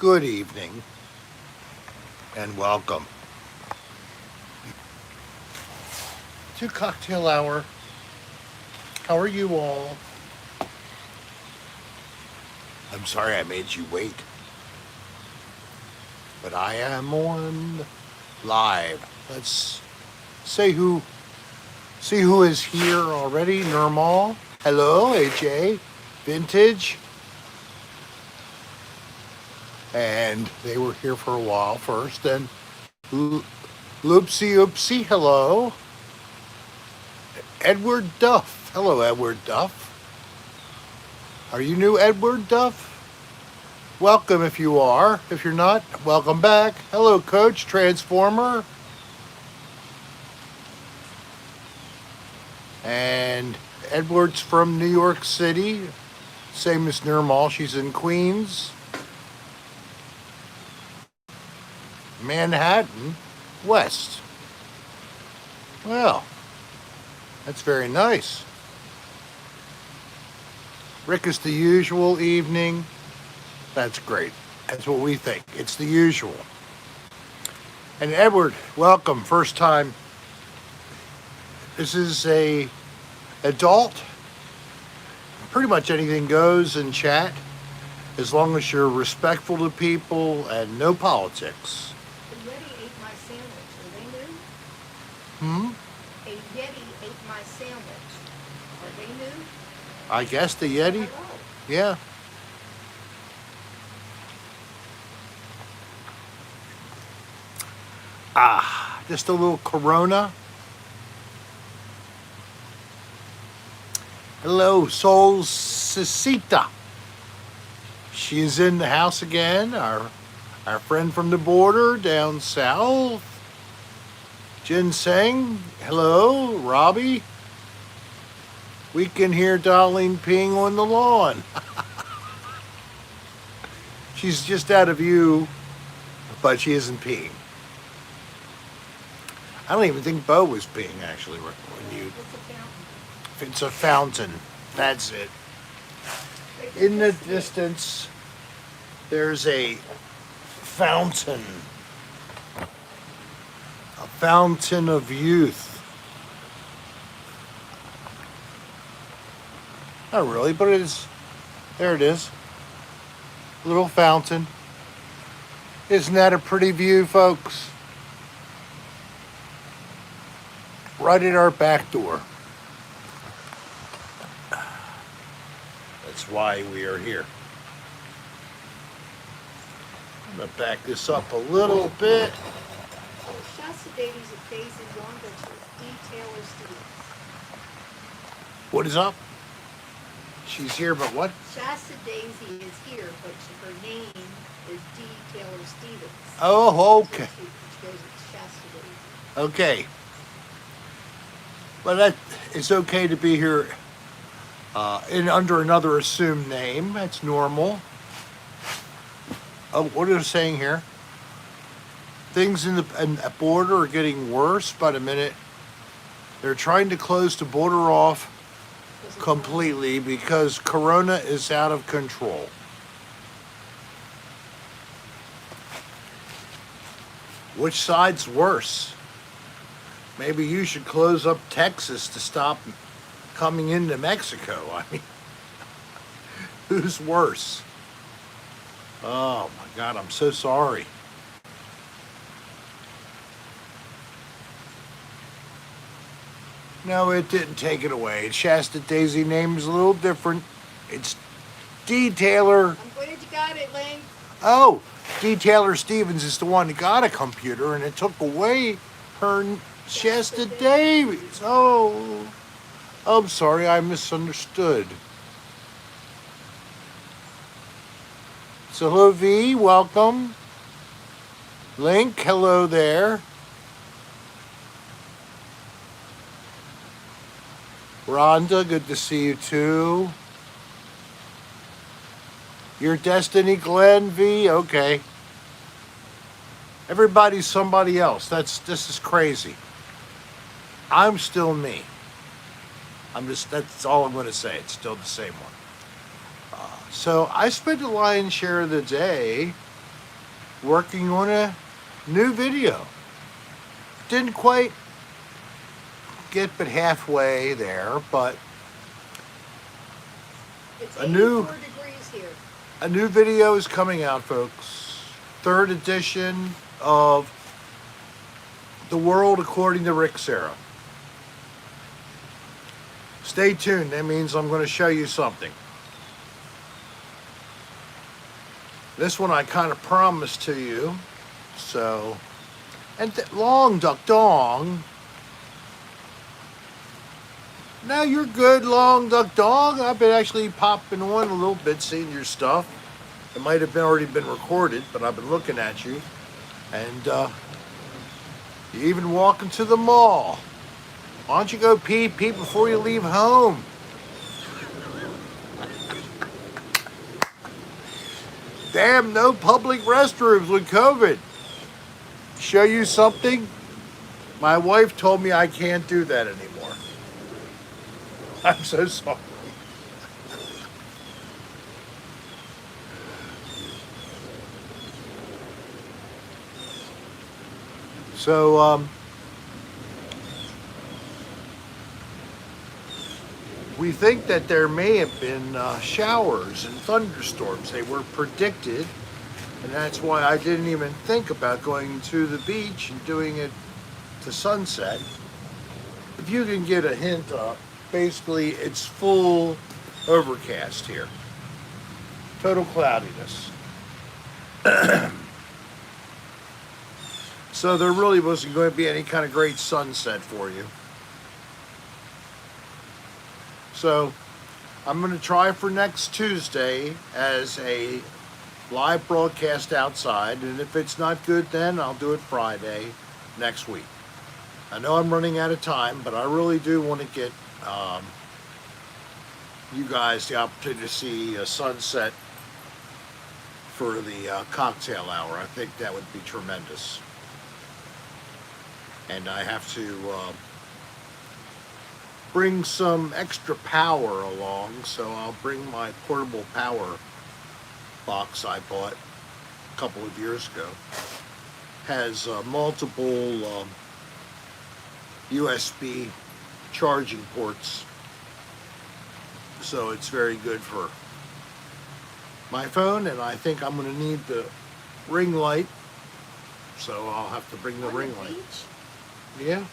Good evening and welcome to Cocktail Hour. How are you all? I'm sorry I made you wait, but I am on live. Let's see who is here already. Nirmal, hello. AJ, Vintage, and they were here for a while first. And Loopsy Oopsie, hello. Edward Duff, hello, Edward Duff. Are you new, Edward Duff? Welcome if you are. If you're not, welcome back. Hello, Coach Transformer. And Edward's from New York City. Same as Nirmal, she's in Queens. Manhattan West. Well, that's very nice. Rick is the usual evening. That's great. That's what we think. It's the usual. And Edward, welcome. First time. This is a adult. Pretty much anything goes in chat as long as you're respectful to people and no politics. The Yeti ate my sandwich. Are they new? Hmm? A Yeti ate my sandwich. Are they new? I guess the Yeti? Yeah. Just a little Corona. Hello, Soul Cecita. She is in the house again. Our friend from the border down south. Ginseng. Hello, Robbie. We can hear Dolline peeing on the lawn. She's just out of view, but she isn't peeing. I don't even think Bo was peeing, actually, when you... It's a fountain. That's it. In the distance, there's a fountain. A fountain of youth. Not really, but it is. There it is. Little fountain. Isn't that a pretty view, folks? Right at our back door. That's why we are here. I'm going to back this up a little bit. Shasta Davies at Daisy Wanda to D. Taylor Stevens. What is up? She's here, but what? Shasta Daisy is here, but her name is D. Taylor Stevens. Oh, okay. Which goes with Shasta Daisy. Okay. Well, it's okay to be here under another assumed name. That's normal. Oh, what are they saying here? Things in the border are getting worse by the minute. They're trying to close the border off completely because Corona is out of control. Which side's worse? Maybe you should close up Texas to stop coming into Mexico. I mean, who's worse? Oh my God, I'm so sorry. No, it didn't take it away. Shasta Daisy name is a little different. It's D. Taylor. I'm glad you got it, Lane. Oh, D. Taylor Stevens is the one that got a computer and it took away her Shasta Davies. Oh, I'm sorry, I misunderstood. So hello V, welcome. Link, hello there. Rhonda, good to see you too. Your Destiny Glenn V, okay. Everybody's somebody else. This is crazy. I'm still me. That's all I'm going to say. It's still the same one. So I spent the lion's share of the day working on a new video. Didn't quite get but halfway there, but It's a new 84 degrees here. a new video is coming out, folks. Third edition of The World According to Rick Serra. Stay tuned. That means I'm going to show you something. This one I kind of promised to you. So, and long duck dong. No, you're good, long duck dog. I've been actually popping on a little bit, seeing your stuff. It might have already been recorded, but I've been looking at you. And you even walking to the mall. Why don't you go pee before you leave home? Damn, no public restrooms with COVID. Show you something? My wife told me I can't do that anymore. I'm so sorry. So, we think that there may have been showers and thunderstorms. They were predicted, and that's why I didn't even think about going to the beach and doing it to sunset. If you can get a hint of, basically it's full overcast here. Total cloudiness. So there really wasn't going to be any kind of great sunset for you. So I'm going to try for next Tuesday as a live broadcast outside, and if it's not good then I'll do it Friday next week. I know I'm running out of time, but I really do want to get you guys the opportunity to see a sunset for the cocktail hour. I think that would be tremendous. And I have to bring some extra power along, so I'll bring my portable power box I bought a couple of years ago. Has multiple USB charging ports, so it's very good for my phone, and I think I'm going to need the ring light, so I'll have to bring the On ring the light. beach? Yeah,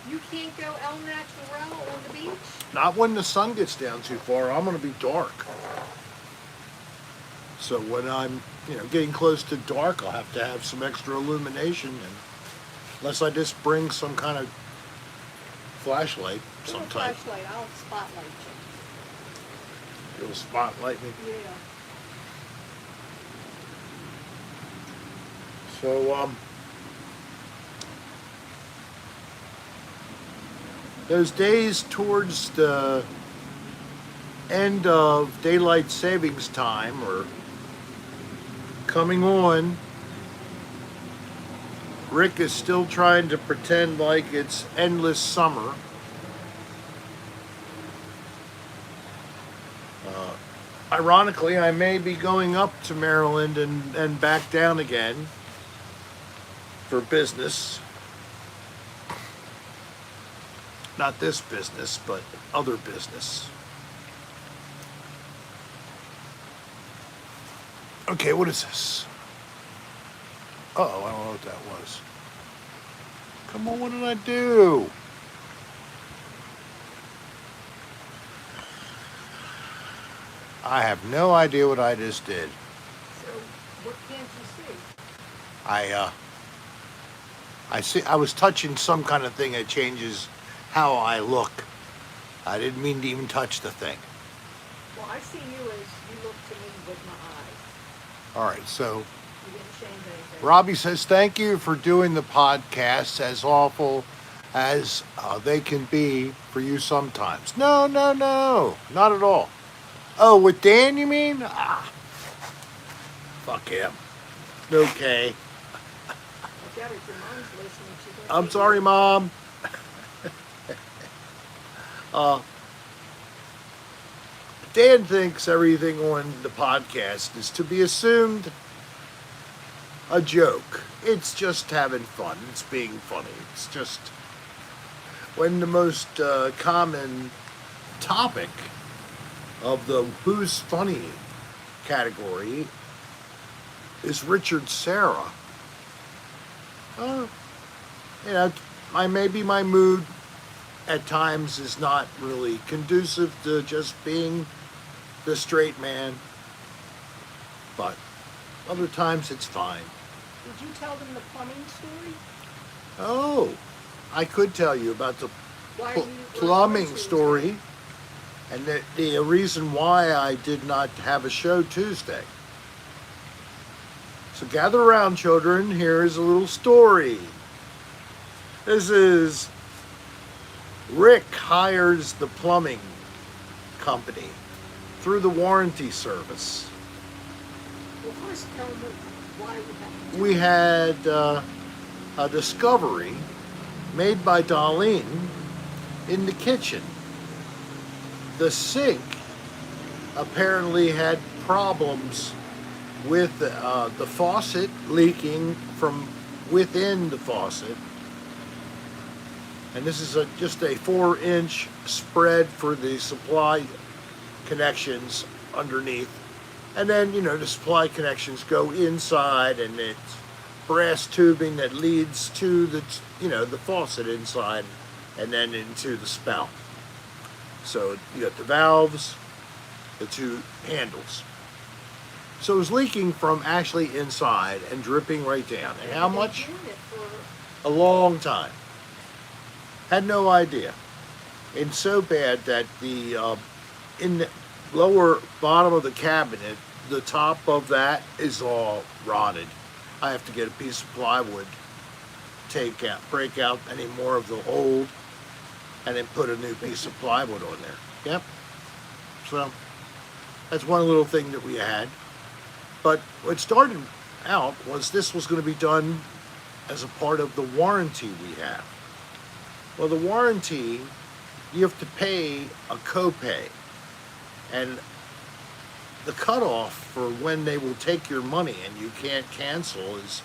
You can't go El Natural on the beach? not when the sun gets down too far. I'm going to be dark. So when I'm, getting close to dark, I'll have to have some extra illumination, and unless I just bring some kind of flashlight, Get a some type. flashlight, I'll spotlight It'll spotlight me. you. Yeah. So, those days towards the end of daylight savings time are coming on. Rick is still trying to pretend like it's endless summer. Ironically, I may be going up to Maryland and back down again for business. Not this business, but other business. Okay, what is this? Uh-oh, I don't know what that was. Come on, what did I do? I have no idea what I just did. So, what can't you see? I was touching some kind of thing that changes how I look. I didn't mean to even touch the thing. Well, I see you as you look to me with my eyes. All right, so You didn't change anything. Robbie says, thank you for doing the podcasts, as awful as they can be for you sometimes. No, not at all. Oh, with Dan, you mean? Fuck him. Okay. Watch out if your mom's listening. She's gonna I'm take sorry, you. Mom. Dan thinks everything on the podcast is to be assumed a joke. It's just having fun. It's being funny. It's just when the most common topic of the Who's Funny category is Richard Serra. You know, maybe my mood at times is not really conducive to just being the straight man, but other times it's fine. Did you tell them the plumbing story? Oh, I could tell you about the Why are you plumbing Tuesday? story and the reason why I did not have a show Tuesday. So gather around, children. Here is a little story. This is Rick hires the plumbing company through the warranty service. Well, first tell them why we have to. We had a discovery made by Dolline in the kitchen. The sink apparently had problems with the faucet leaking from within the faucet. And this is just a 4-inch spread for the supply connections underneath. And then, you know, the supply connections go inside, and it's brass tubing that leads to the, you know, the faucet inside and then into the spout. So you got the valves, the two handles. So it was leaking from actually inside and dripping right down. And how much? They've been doing it for A long time. Had no idea. And so bad that the in the lower bottom of the cabinet, the top of that is all rotted. I have to get a piece of plywood, break out any more of the old, and then put a new piece of plywood on there. Yep. So that's one little thing that we had. But what started out was this was going to be done as a part of the warranty we have. Well, the warranty, you have to pay a copay. And the cutoff for when they will take your money and you can't cancel is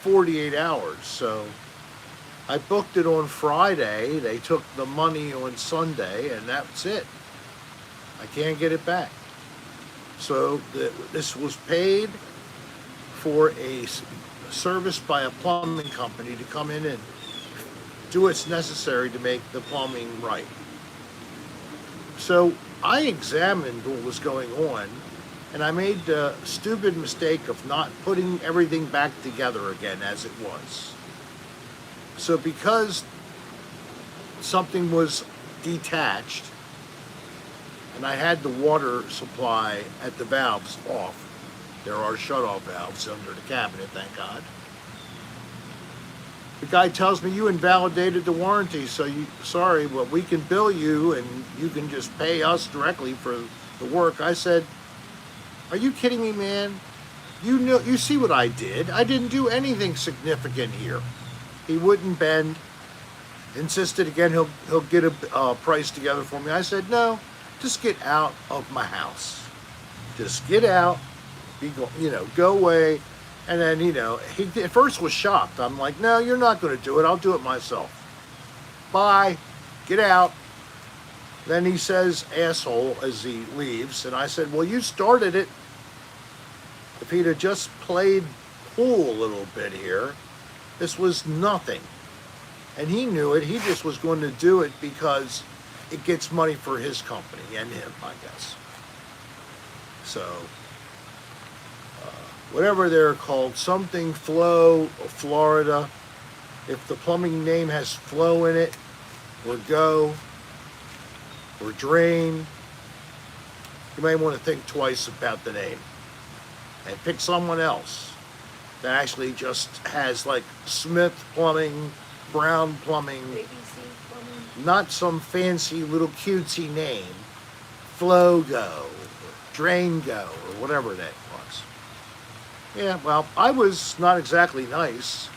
48 hours. So I booked it on Friday. They took the money on Sunday, and that's it. I can't get it back. So this was paid for a service by a plumbing company to come in and do what's necessary to make the plumbing right. So I examined what was going on, and I made the stupid mistake of not putting everything back together again as it was. So because something was detached, and I had the water supply at the valves off. There are shut-off valves under the cabinet, thank God. The guy tells me, you invalidated the warranty, so sorry, but we can bill you and you can just pay us directly for the work. I said, are you kidding me, man? You see what I did. I didn't do anything significant here. He wouldn't bend. Insisted again he'll get a price together for me. I said, no. Just get out of my house. Just get out, go away. And then, he at first was shocked. I'm like, no, you're not going to do it. I'll do it myself. Bye. Get out. Then he says, asshole, as he leaves. And I said, well, you started it. If he'd have just played pool a little bit here, this was nothing. And he knew it. He just was going to do it because it gets money for his company and him, I guess. So, whatever they're called, something Flow or Florida. If the plumbing name has flow in it, or go, or drain, you may want to think twice about the name. And pick someone else that actually just has like Smith Plumbing, Brown Plumbing, ABC plumbing. not some fancy little cutesy name, Flow Go, or Drain Go, or whatever that was. Yeah, well, I was not exactly nice,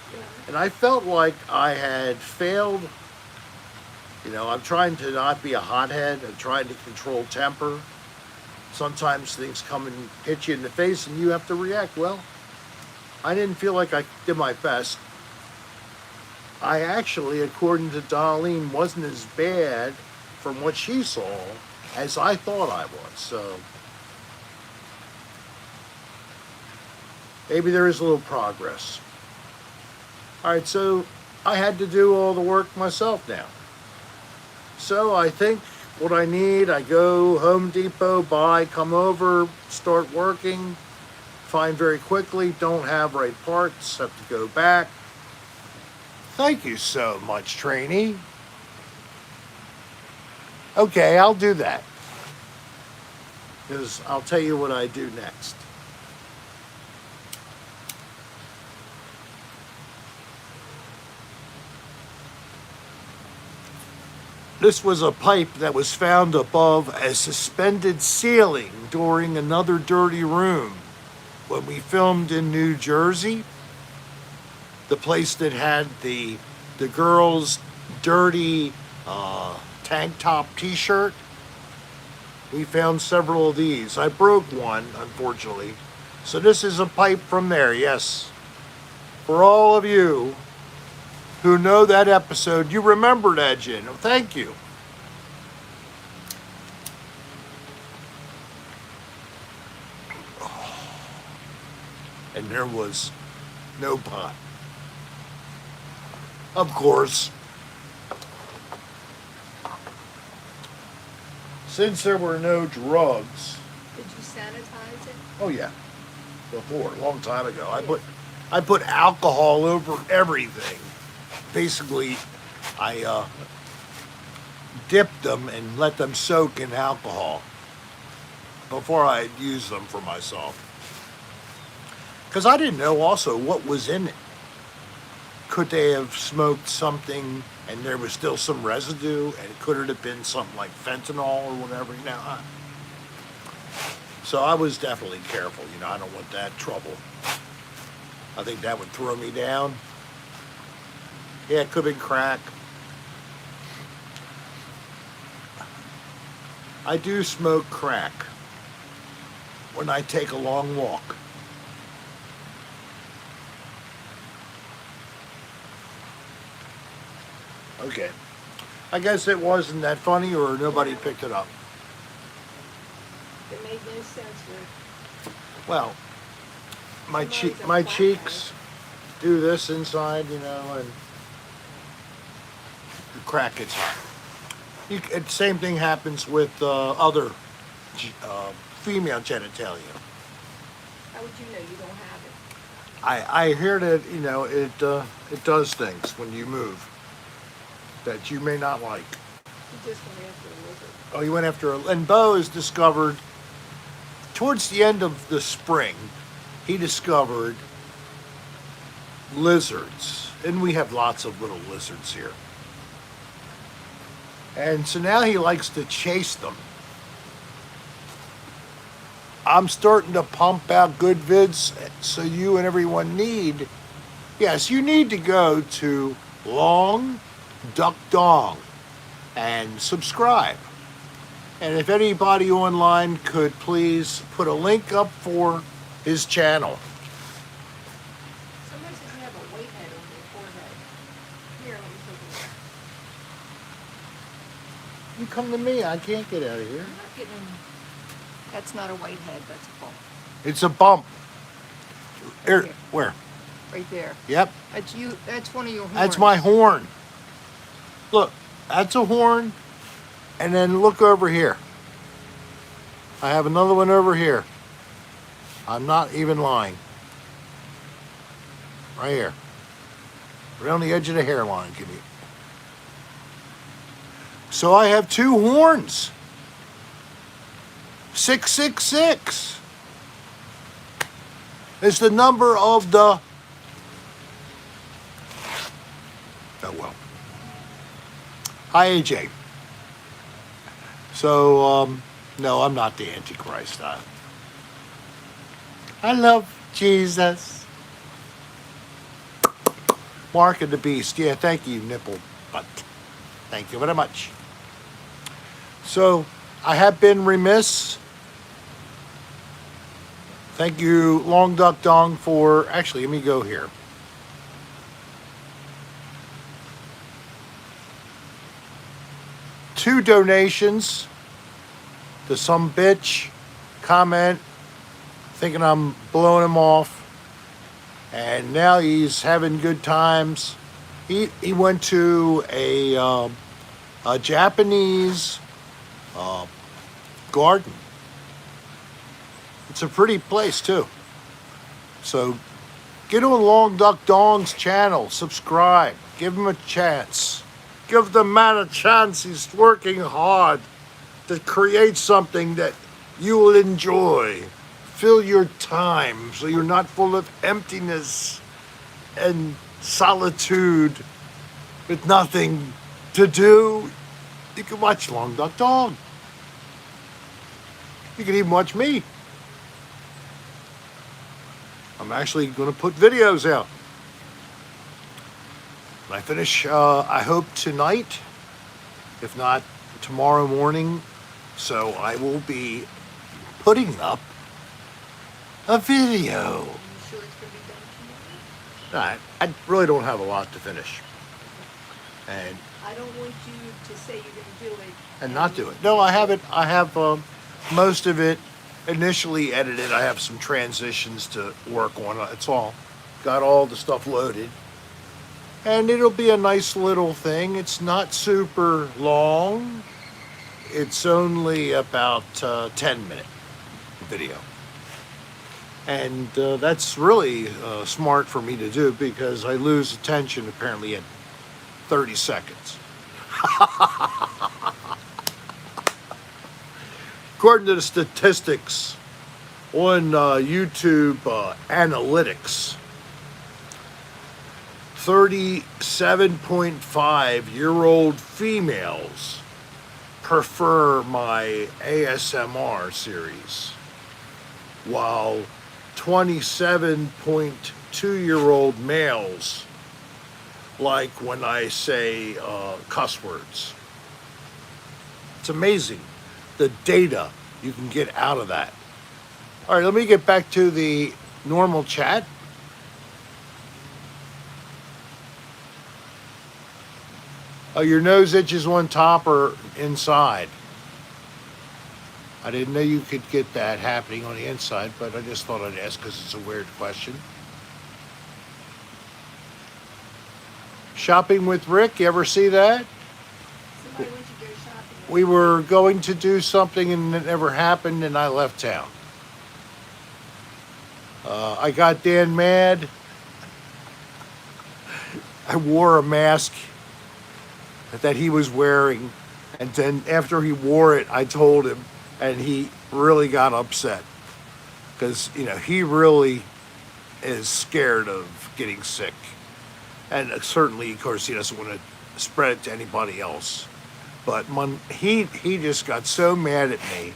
and I felt like I had failed. I'm trying to not be a hothead. I'm trying to control temper. Sometimes things come and hit you in the face, and you have to react. Well, I didn't feel like I did my best. I actually, according to Dolline, wasn't as bad from what she saw as I thought I was. So maybe there is a little progress. All right, so I had to do all the work myself now. So I think what I need, I go Home Depot, buy, come over, start working, find very quickly, don't have right parts, have to go back. Thank you so much, trainee. Okay, I'll do that. Because I'll tell you what I do next. This was a pipe that was found above a suspended ceiling during another dirty room when we filmed in New Jersey. The place that had the girls' dirty tank top t-shirt. We found several of these. I broke one, unfortunately. So this is a pipe from there, yes. For all of you who know that episode, you remember that, Jen. Thank you. And there was no pot. Of course. Since there were no drugs. Did you sanitize it? Oh yeah. Before, a long time ago. I put alcohol over everything. Basically, I dipped them and let them soak in alcohol before I use them for myself. Because I didn't know also what was in it. Could they have smoked something and there was still some residue, and could it have been something like fentanyl or whatever, you know? So I was definitely careful, you know, I don't want that trouble. I think that would throw me down. Yeah, it could have been crack. I do smoke crack when I take a long walk. Okay. I guess it wasn't that funny, or nobody picked it up. It made no sense, Rick. Well, my Somebody's a my flat cheeks do this inside, you know, and the crack gets hot. Same thing happens with other female genitalia. How would you know you don't have it? I hear that, you know, it does things when you move that you may not like. You just went after a lizard. Oh, you went after and Bo has discovered towards the end of the spring, he discovered lizards, and we have lots of little lizards here. And so now he likes to chase them. I'm starting to pump out good vids, so you and everyone need, yes, you need to go to Long Duck Dong and subscribe. And if anybody online could please put a link up for his channel. Somebody says you have a weight head on your forehead. Here, let me take a look. You come to me, I can't get out of here. I'm not getting. That's not a white head, that's a bump. It's a bump. Here, Here. where? Right there. Yep, That's you. That's one of your horns. that's my horn. Look, that's a horn. And then look over here. I have another one over here. I'm not even lying. Right here. Right on the edge of the hairline, give me. So I have two horns. 666 is the number of the... Oh, well. Hi, AJ. So, no, I'm not the Antichrist. I love Jesus. Mark of the Beast. Yeah, thank you, Nipple Butt. Thank you very much. So, I have been remiss Thank you, Long Duck Dong, for actually. Let me go here. Two donations to some bitch comment thinking I'm blowing him off, and now he's having good times. He went to a Japanese garden. It's a pretty place too. So get on Long Duck Dong's channel, subscribe, give him a chance. Give the man a chance. He's working hard to create something that you will enjoy. Fill your time so you're not full of emptiness and solitude with nothing to do. You can watch Long Duck Dong. You can even watch me. I'm actually going to put videos out. When I finish, I hope tonight, if not tomorrow morning. So I will be putting up a video. Are you sure it's gonna be done tomorrow? I really don't have a lot to finish. And I don't want you to say you're gonna do it. and not do it. No, I have it. I have most of it initially edited. I have some transitions to work on. It's all got all the stuff loaded, and it'll be a nice little thing. It's not super long. It's only about 10-minute video, and that's really smart for me to do because I lose attention apparently in 30 seconds. According to the statistics on YouTube analytics, 37.5-year-old females prefer my ASMR series, while 27.2-year-old males like when I say cuss words. It's amazing the data you can get out of that. All right, let me get back to the normal chat. Your nose itches on top or inside? I didn't know you could get that happening on the inside, but I just thought I'd ask because it's a weird question. Shopping with Rick, you ever see that? Somebody wants you to go shopping. We were going to do something and it never happened and I left town. I got Dan mad. I wore a mask that he was wearing, and then after he wore it, I told him, and he really got upset because he really is scared of getting sick, and certainly, of course, he doesn't want to spread it to anybody else. But he just got so mad at me.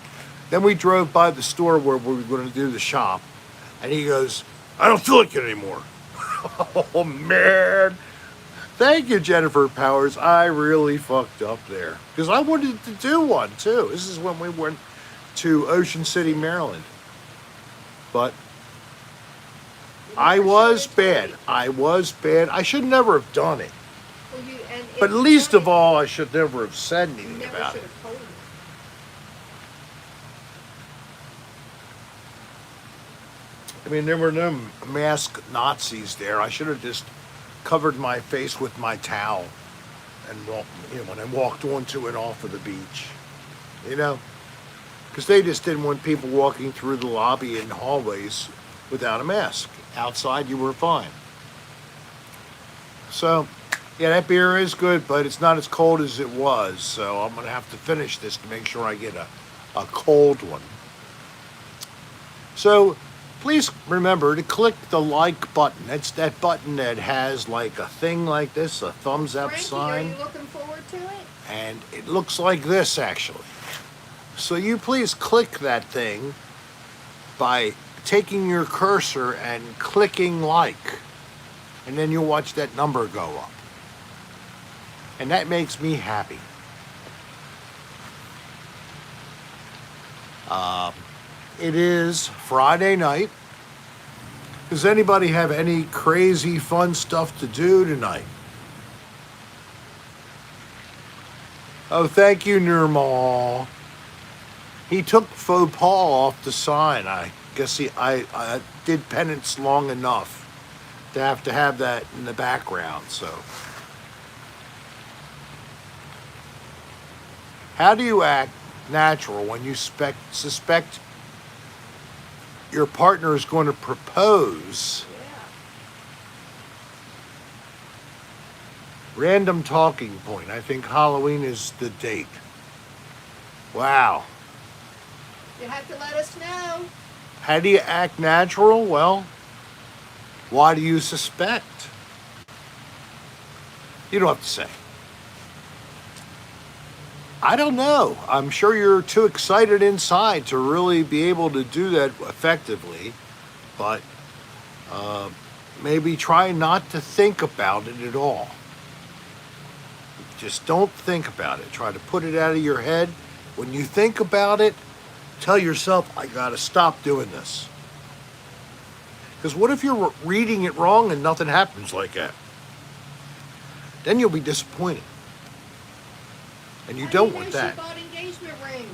Then we drove by the store where we were going to do the shop, and he goes, "I don't feel like it anymore." Oh man. Thank you, Jennifer Powers. I really fucked up there because I wanted to do one too. This is when we went to Ocean City, Maryland. But I was bad. I was bad. I should never have done it. Well, But least of all, I should never have said you anything never about should it. have told him. I mean, there were no masked Nazis there. I should have just covered my face with my towel and when I walked onto and off of the beach, because they just didn't want people walking through the lobby and hallways without a mask. Outside, you were fine. So, yeah, that beer is good, but it's not as cold as it was. So I'm going to have to finish this to make sure I get a cold one. So please remember to click the like button. It's that button that has like a thing like this, a thumbs up Frankie, sign. are you looking forward to it? And it looks like this actually. So you please click that thing by taking your cursor and clicking like. And then you'll watch that number go up. And that makes me happy. It is Friday night. Does anybody have any crazy fun stuff to do tonight? Oh, thank you, Nirmal. He took faux pas off the sign. I guess I did penance long enough to have that in the background. So, how do you act natural when you suspect your partner is going to propose? Yeah. Random talking point. I think Halloween is the date. Wow. You have to let us know. How do you act natural? Well, why do you suspect? You don't have to say. I don't know. I'm sure you're too excited inside to really be able to do that effectively, but maybe try not to think about it at all. Just don't think about it. Try to put it out of your head. When you think about it, tell yourself, I gotta stop doing this. Because what if you're reading it wrong and nothing happens like that? Then you'll be disappointed. And you How don't do want know that. She bought engagement rings.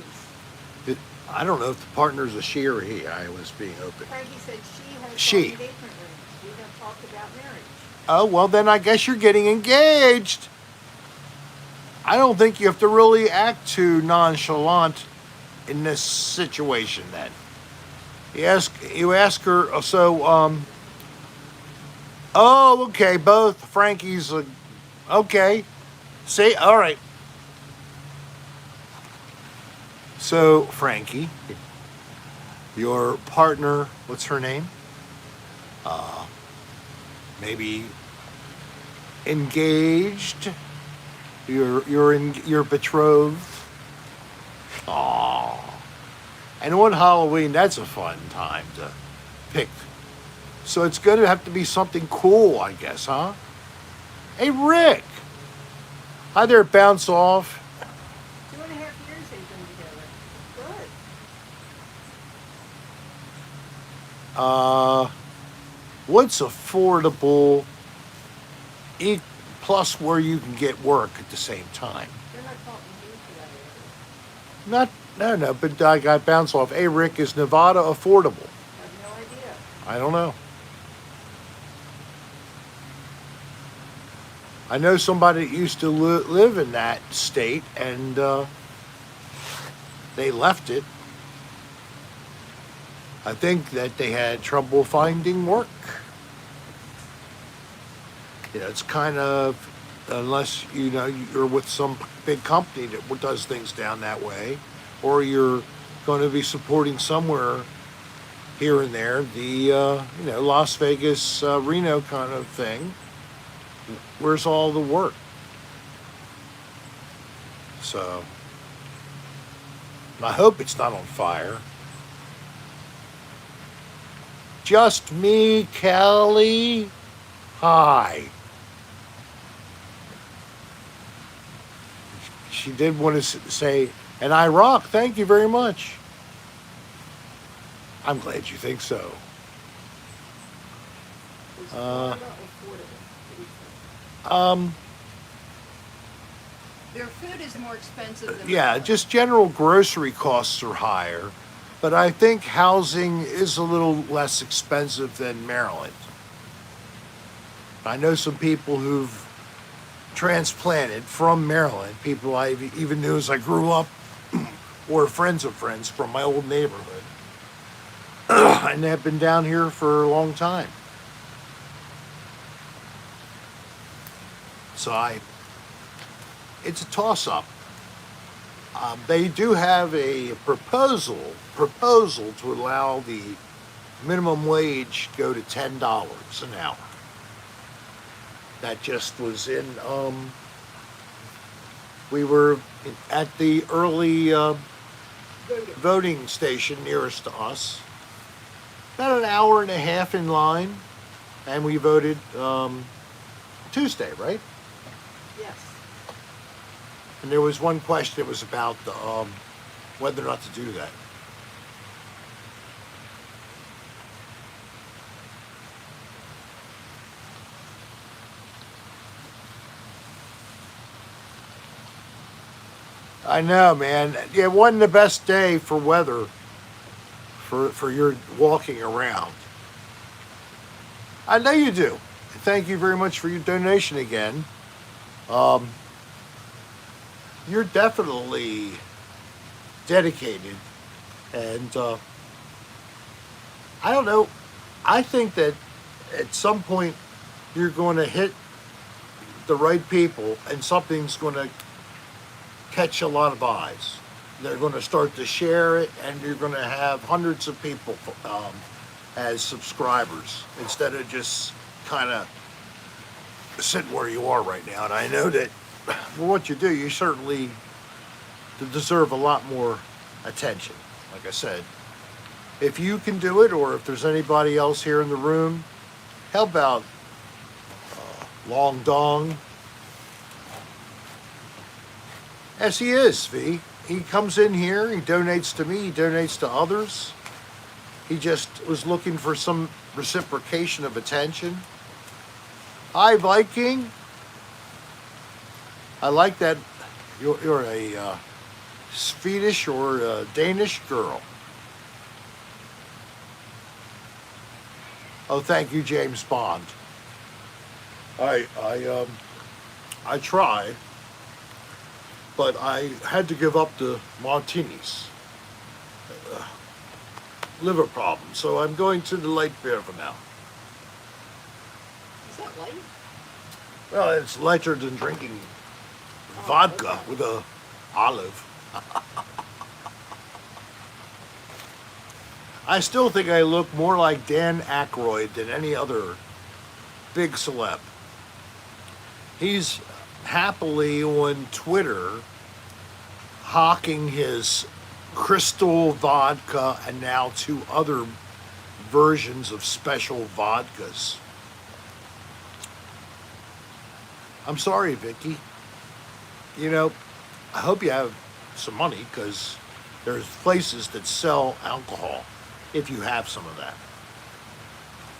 I don't know if the partner's a she or he. I was being open. Frankie said she has She. bought engagement rings. We don't talk about marriage. Oh, well, then I guess you're getting engaged. I don't think you have to really act too nonchalant in this situation then. You ask her, oh, okay, both Frankie's, okay. See, all right. So, Frankie, your partner, what's her name? Maybe engaged. You're betrothed. Aww. And on Halloween, that's a fun time to pick. So it's going to have to be something cool, I guess, huh? Hey, Rick. Hi there, Bounce Off. 2.5 years they've been together. Good. What's affordable, plus where you can get work at the same time? They're not talking to you for that area. No, but I got Bounce Off. Hey, Rick, is Nevada affordable? I have no idea. I don't know. I know somebody that used to live in that state, and they left it. I think that they had trouble finding work. It's kind of, unless you're with some big company that does things down that way, or you're going to be supporting somewhere here and there, the Las Vegas, Reno kind of thing. Where's all the work? So, I hope it's not on fire. Just me, Kelly. Hi. She did want to say, and I rock. Thank you very much. I'm glad you think so. Is Florida affordable? Their food is more expensive than Yeah, Maryland. just general grocery costs are higher, but I think housing is a little less expensive than Maryland. I know some people who've transplanted from Maryland, people I even knew as I grew up, or friends of friends from my old neighborhood, and have been down here for a long time. So it's a toss-up. They do have a proposal to allow the minimum wage go to $10 an hour. That just was in, we were at the early voting station nearest to us. About an hour and a half in line, and we voted Tuesday, right? Yes. And there was one question that was about whether or not to do that. I know, man. It wasn't the best day for weather for your walking around. I know you do. Thank you very much for your donation again. Um, you're definitely dedicated, and I don't know. I think that at some point you're going to hit the right people, and something's going to catch a lot of eyes. They're going to start to share it, and you're going to have hundreds of people as subscribers instead of just kind of sitting where you are right now. And I know that for what you do, you certainly deserve a lot more attention. Like I said, if you can do it, or if there's anybody else here in the room, how about Long Dong? As he is, V. He comes in here, he donates to me, he donates to others. He just was looking for some reciprocation of attention. Hi, Viking. I like that you're a Swedish or a Danish girl. Oh, thank you, James Bond. I try, but I had to give up the martinis. Liver problem, so I'm going to the light beer for now. Is that light? Well, it's lighter than drinking vodka with a olive. I still think I look more like Dan Aykroyd than any other big celeb. He's happily on Twitter hawking his crystal vodka and now 2 other versions of special vodkas. I'm sorry, Vicky. You know, I hope you have some money, because there's places that sell alcohol if you have some of that.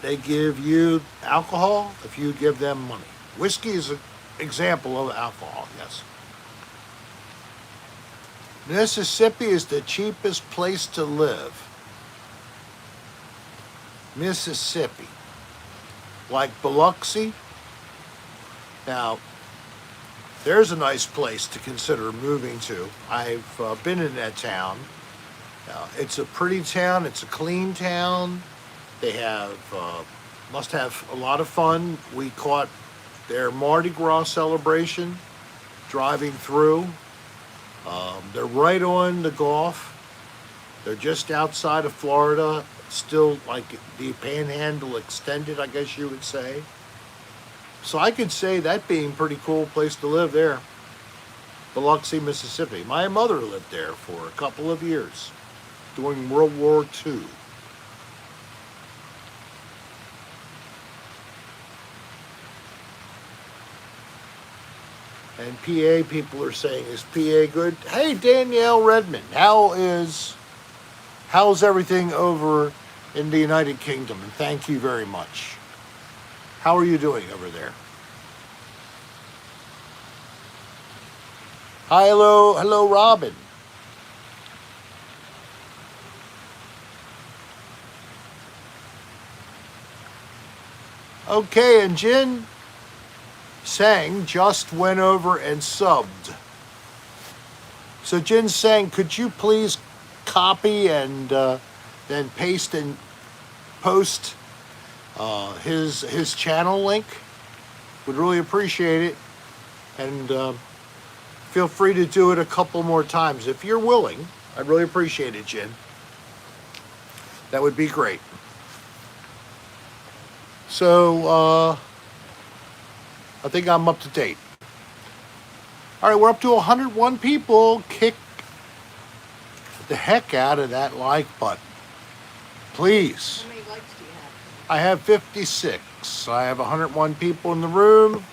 They give you alcohol if you give them money. Whiskey is an example of alcohol, yes. Mississippi is the cheapest place to live. Mississippi. Like Biloxi. Now, there's a nice place to consider moving to. I've been in that town. It's a pretty town. It's a clean town. They have must have a lot of fun. We caught their Mardi Gras celebration driving through. They're right on the Gulf. They're just outside of Florida, still like the Panhandle extended, I guess you would say. So I could say that being a pretty cool place to live there. Biloxi, Mississippi. My mother lived there for a couple of years during World War II. And PA people are saying, is PA good? Hey, Danielle Redmond, how's everything over in the United Kingdom? And thank you very much. How are you doing over there? Hi, hello, Robin. Okay, and Jin Sang just went over and subbed. So Jin Sang, could you please copy and then paste and post his channel link? Would really appreciate it. And feel free to do it a couple more times if you're willing. I'd really appreciate it, Jin. That would be great. So I think I'm up to date. All right, we're up to 101 people. Kick the heck out of that like button, please. How many likes do you have? I have 56. I have 101 people in the room.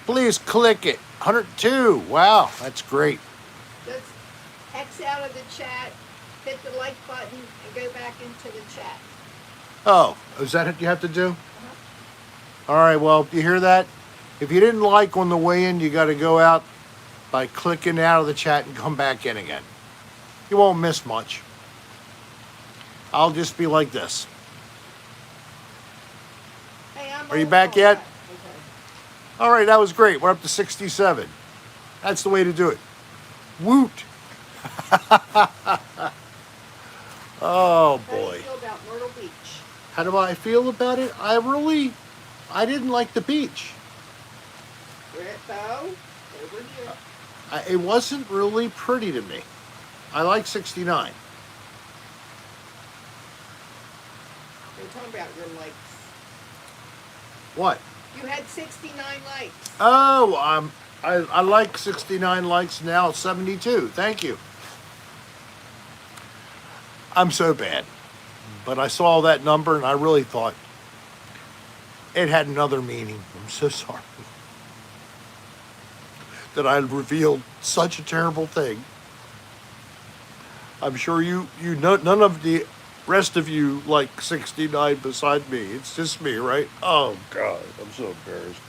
Please click it. 102. Wow, that's great. Just X out of the chat, hit the like button, and go back into the chat. Oh, is that what you have to do? All right, well, you hear that? If you didn't like on the way in, you got to go out by clicking out of the chat and come back in again. You won't miss much. I'll just be like this. Hey, I'm Are you over back all yet? that. Okay. All right, that was great. We're up to 67. That's the way to do it. Woot. Oh, How do you boy. feel about Myrtle Beach? How do I feel about it? I didn't like the beach. We're at Bow, over here. It wasn't really pretty to me. I like 69. We're talking about your likes. What? You had 69 likes. Oh, I like 69 likes now, 72. Thank you. I'm so bad. But I saw that number and I really thought it had another meaning. I'm so sorry that I revealed such a terrible thing. I'm sure you know none of the rest of you like 69 beside me. It's just me, right? Oh God, I'm so embarrassed.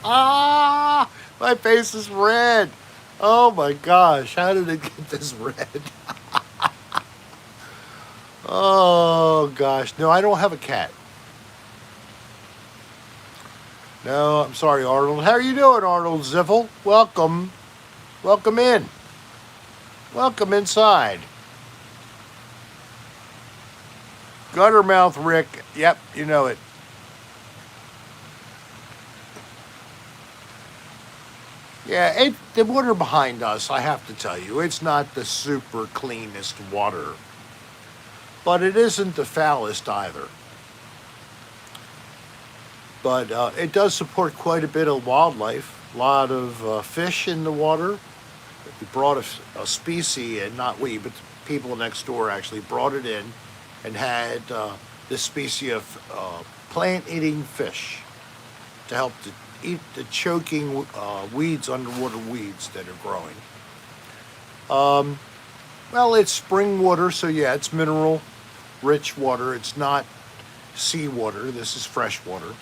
Ah, my face is red. Oh my gosh, how did it get this red? Oh gosh, no, I don't have a cat. No, I'm sorry, Arnold. How are you doing, Arnold Ziffel? Welcome. Welcome in. Welcome inside. Guttermouth Rick. Yep, you know it. Yeah, the water behind us, I have to tell you, it's not the super cleanest water. But it isn't the foulest either. But it does support quite a bit of wildlife. A lot of fish in the water. We brought a species in, not we, but the people next door actually brought it in and had this species of plant-eating fish to help to eat the choking weeds, underwater weeds that are growing. Well, it's spring water, so yeah, it's mineral-rich water. It's not seawater. This is fresh water.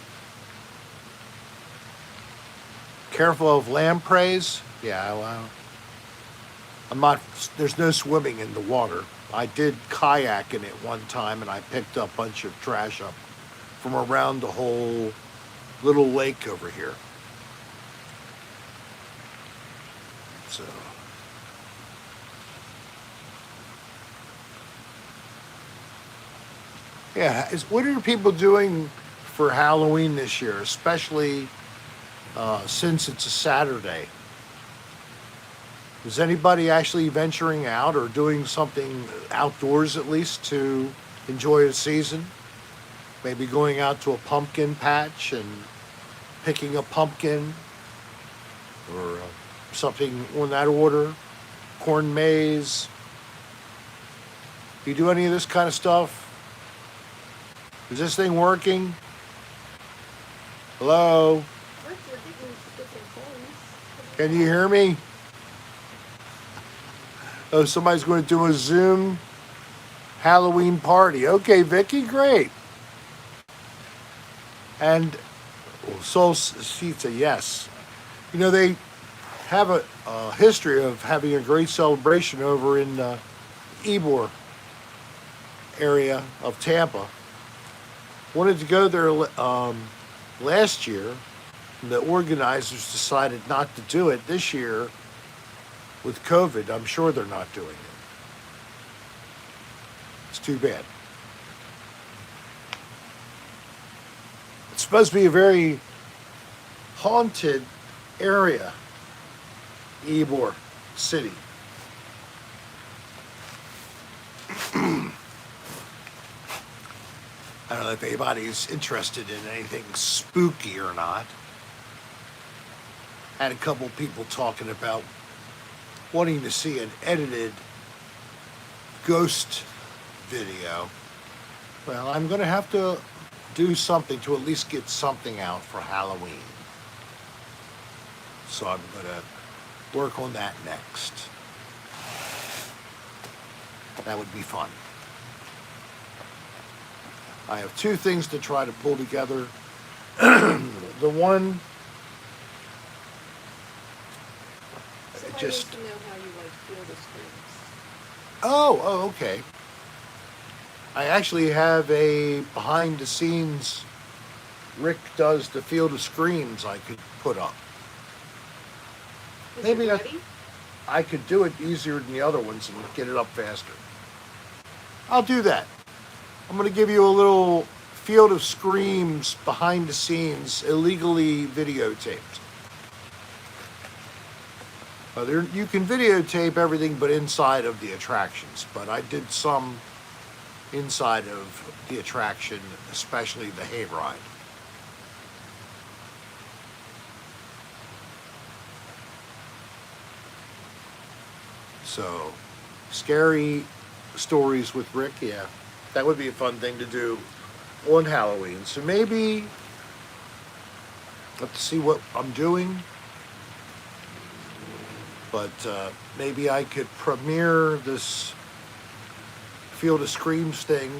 Careful of lampreys. Yeah, well, there's no swimming in the water. I did kayak in it one time and I picked up a bunch of trash up from around the whole little lake over here. So. Yeah, what are people doing for Halloween this year, especially since it's a Saturday? Is anybody actually venturing out or doing something outdoors at least to enjoy the season? Maybe going out to a pumpkin patch and picking a pumpkin or something on that order, corn maze. You do any of this kind of stuff? Is this thing working? Hello? Can you hear me? Oh, somebody's going to do a Zoom Halloween party. Okay, Vicky, great. And Soul Sita, yes. You know, they have a history of having a great celebration over in the Ybor area of Tampa. Wanted to go there last year. The organizers decided not to do it this year. With COVID, I'm sure they're not doing it. It's too bad. It's supposed to be a very haunted area, Ybor City. I don't know if anybody's interested in anything spooky or not. Had a couple people talking about wanting to see an edited ghost video. Well, I'm going to have to do something to at least get something out for Halloween. So I'm going to work on that next. That would be fun. I have two things to try to pull together. The one just... to know how you like Field of Screams. Oh, okay. I actually have a behind the scenes Rick does the Field of Screams I could put up. Is Maybe it that ready? I could do it easier than the other ones and get it up faster. I'll do that. I'm going to give you a little Field of Screams behind the scenes, illegally videotaped. You can videotape everything but inside of the attractions, but I did some inside of the attraction, especially the hayride. So, scary stories with Rick, yeah. That would be a fun thing to do on Halloween. So maybe, let's see what I'm doing. But maybe I could premiere this Field of Screams thing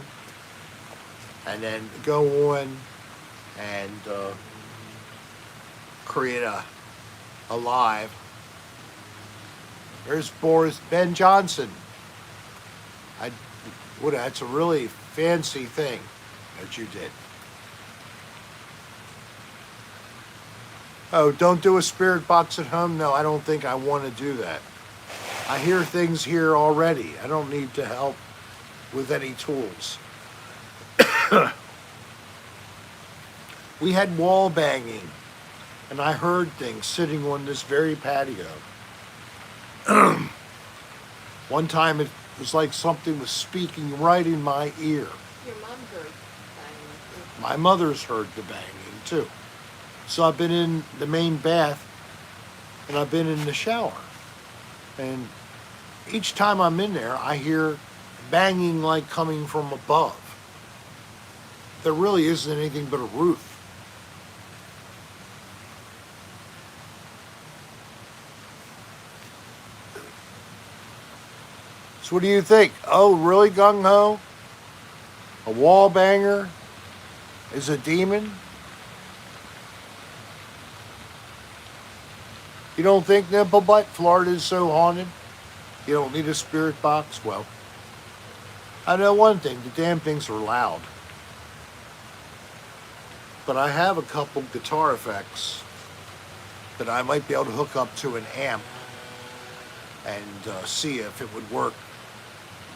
and then go on and create a live. There's Boris Ben Johnson. That's a really fancy thing that you did. Oh, don't do a spirit box at home? No, I don't think I want to do that. I hear things here already. I don't need to help with any tools. We had wall banging, and I heard things sitting on this very patio. One time it was like something was speaking right in my ear. Your mom heard banging. My mother's heard the banging too. So I've been in the main bath and I've been in the shower. And each time I'm in there, I hear banging like coming from above. There really isn't anything but a roof. So what do you think? Oh, really, gung-ho? A wall banger is a demon? You don't think, Nipple Butt, Florida is so haunted? You don't need a spirit box? Well, I know one thing, the damn things are loud. But I have a couple guitar effects that I might be able to hook up to an amp and see if it would work.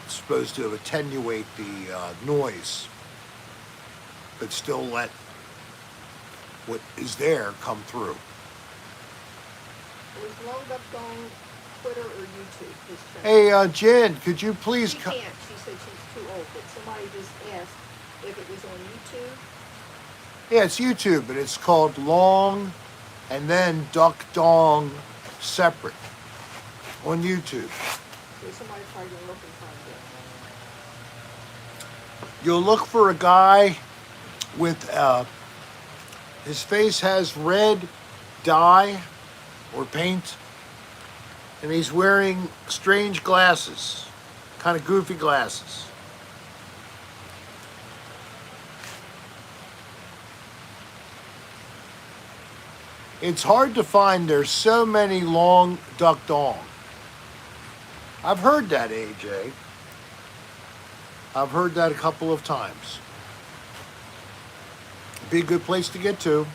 It's supposed to attenuate the noise, but still let what is there come through. Was Long Duck on Twitter or YouTube? Hey, Jen, could you please She can't. She said she's too old, but somebody just asked if it was on YouTube. Yeah, it's YouTube, but it's called Long and then Duck Dong separate on YouTube. There's somebody probably gonna look and find it. You'll look for a guy with, his face has red dye or paint, and he's wearing strange glasses, kind of goofy glasses. It's hard to find. There's so many Long Duck Dong. I've heard that, AJ. I've heard that a couple of times. Be a good place to get to.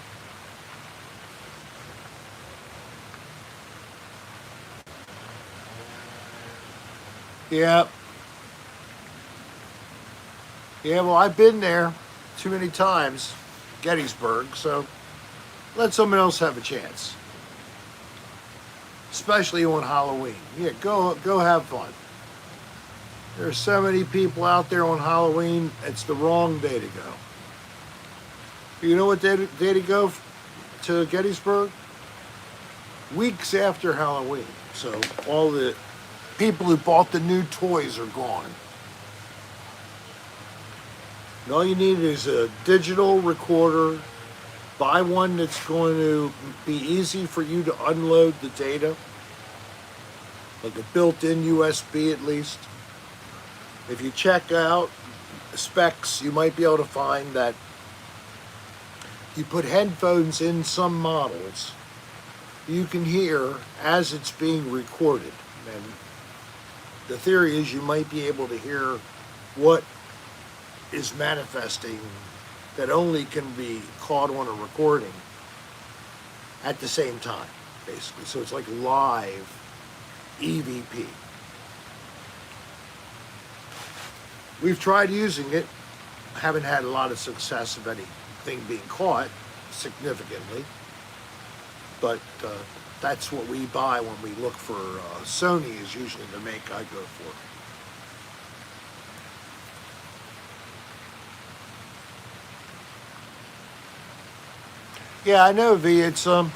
Yeah. Yeah, well, I've been there too many times, Gettysburg, so let someone else have a chance. Especially on Halloween. Yeah, go have fun. There's so many people out there on Halloween, it's the wrong day to go. You know what day to go to Gettysburg? Weeks after Halloween. So all the people who bought the new toys are gone. And all you need is a digital recorder. Buy one that's going to be easy for you to unload the data. Like a built-in USB at least. If you check out specs, you might be able to find that you put headphones in some models you can hear as it's being recorded. And the theory is you might be able to hear what is manifesting that only can be caught on a recording at the same time, basically. So it's like live EVP. We've tried using it, haven't had a lot of success of anything being caught significantly, but that's what we buy when we look for Sony is usually the make I go for. Yeah, I know, V. It's an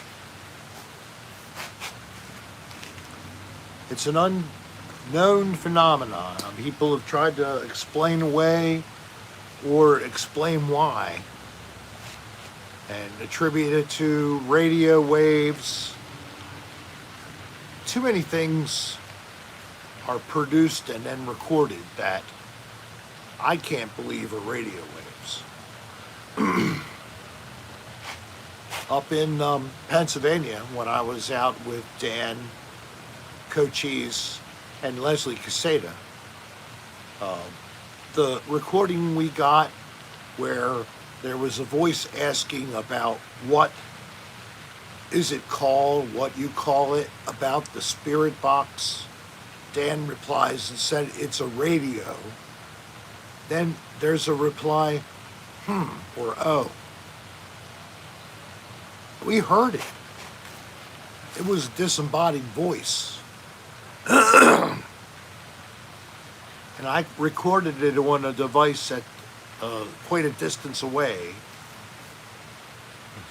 unknown phenomenon. People have tried to explain away or explain why, and attribute it to radio waves. Too many things are produced and then recorded that I can't believe are radio waves. Up in Pennsylvania, when I was out with Dan Cochise and Leslie Caseta, the recording we got where there was a voice asking about what is it called, what you call it, about the spirit box. Dan replies and said, it's a radio. Then there's a reply, or oh. We heard it. It was a disembodied voice. And I recorded it on a device at quite a distance away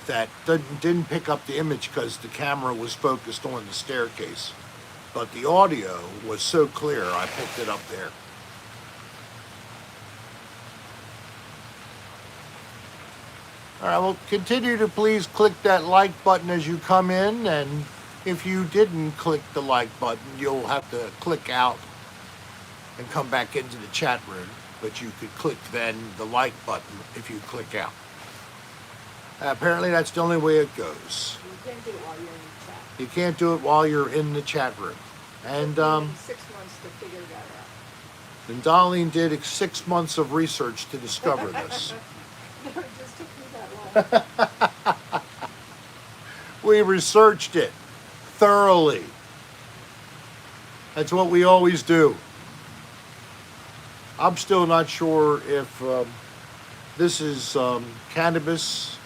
that didn't pick up the image because the camera was focused on the staircase. But the audio was so clear, I picked it up there. All right, well, continue to please click that like button as you come in, and if you didn't click the like button, you'll have to click out and come back into the chat room, but you could click then the like button if you click out. Apparently that's the only way it goes. You can't do it while you're in the chat. You can't do it while you're in the chat room. And It took me 6 months to figure that out. and Dolline did 6 months of research to discover this. No, it just took me that long. We researched it thoroughly. That's what we always do. I'm still not sure if this is cannabis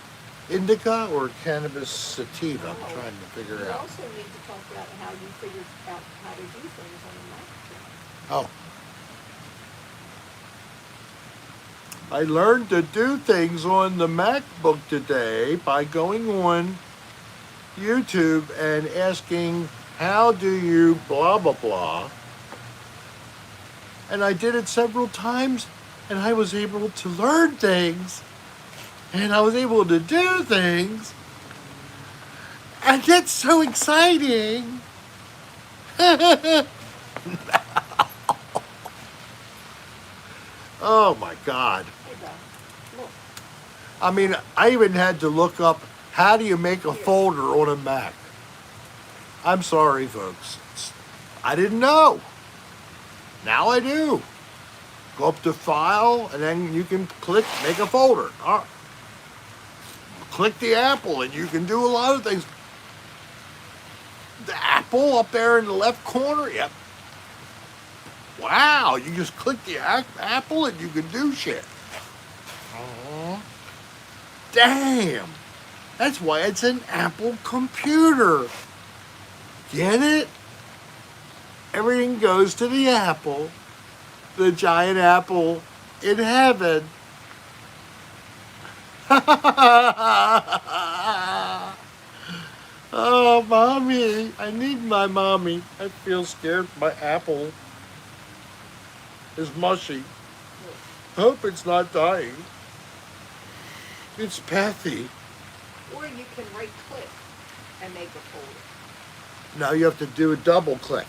indica or cannabis sativa. I'm trying to figure We out. also need to talk about how you figured out how to do things on the Mac. Oh. I learned to do things on the MacBook today by going on YouTube and asking, how do you blah, blah, blah. And I did it several times, and I was able to learn things, and I was able to do things, and that's so exciting. Oh my God. Hey, Beth, look. I mean, I even had to look up, how do you make a folder on a Mac? I'm sorry, folks. I didn't know. Now I do. Go up to File, and then you can click, make a folder. Click the apple, and you can do a lot of things. The apple up there in the left corner, yep. Wow, you just click the apple, and you can do shit. Damn. That's why it's an Apple computer. Get it? Everything goes to the apple, the giant apple in heaven. Oh, mommy. I need my mommy. I feel scared my apple is mushy. Hope it's not dying. It's pathy. Or you can right click and make a folder. Now you have to do a double click.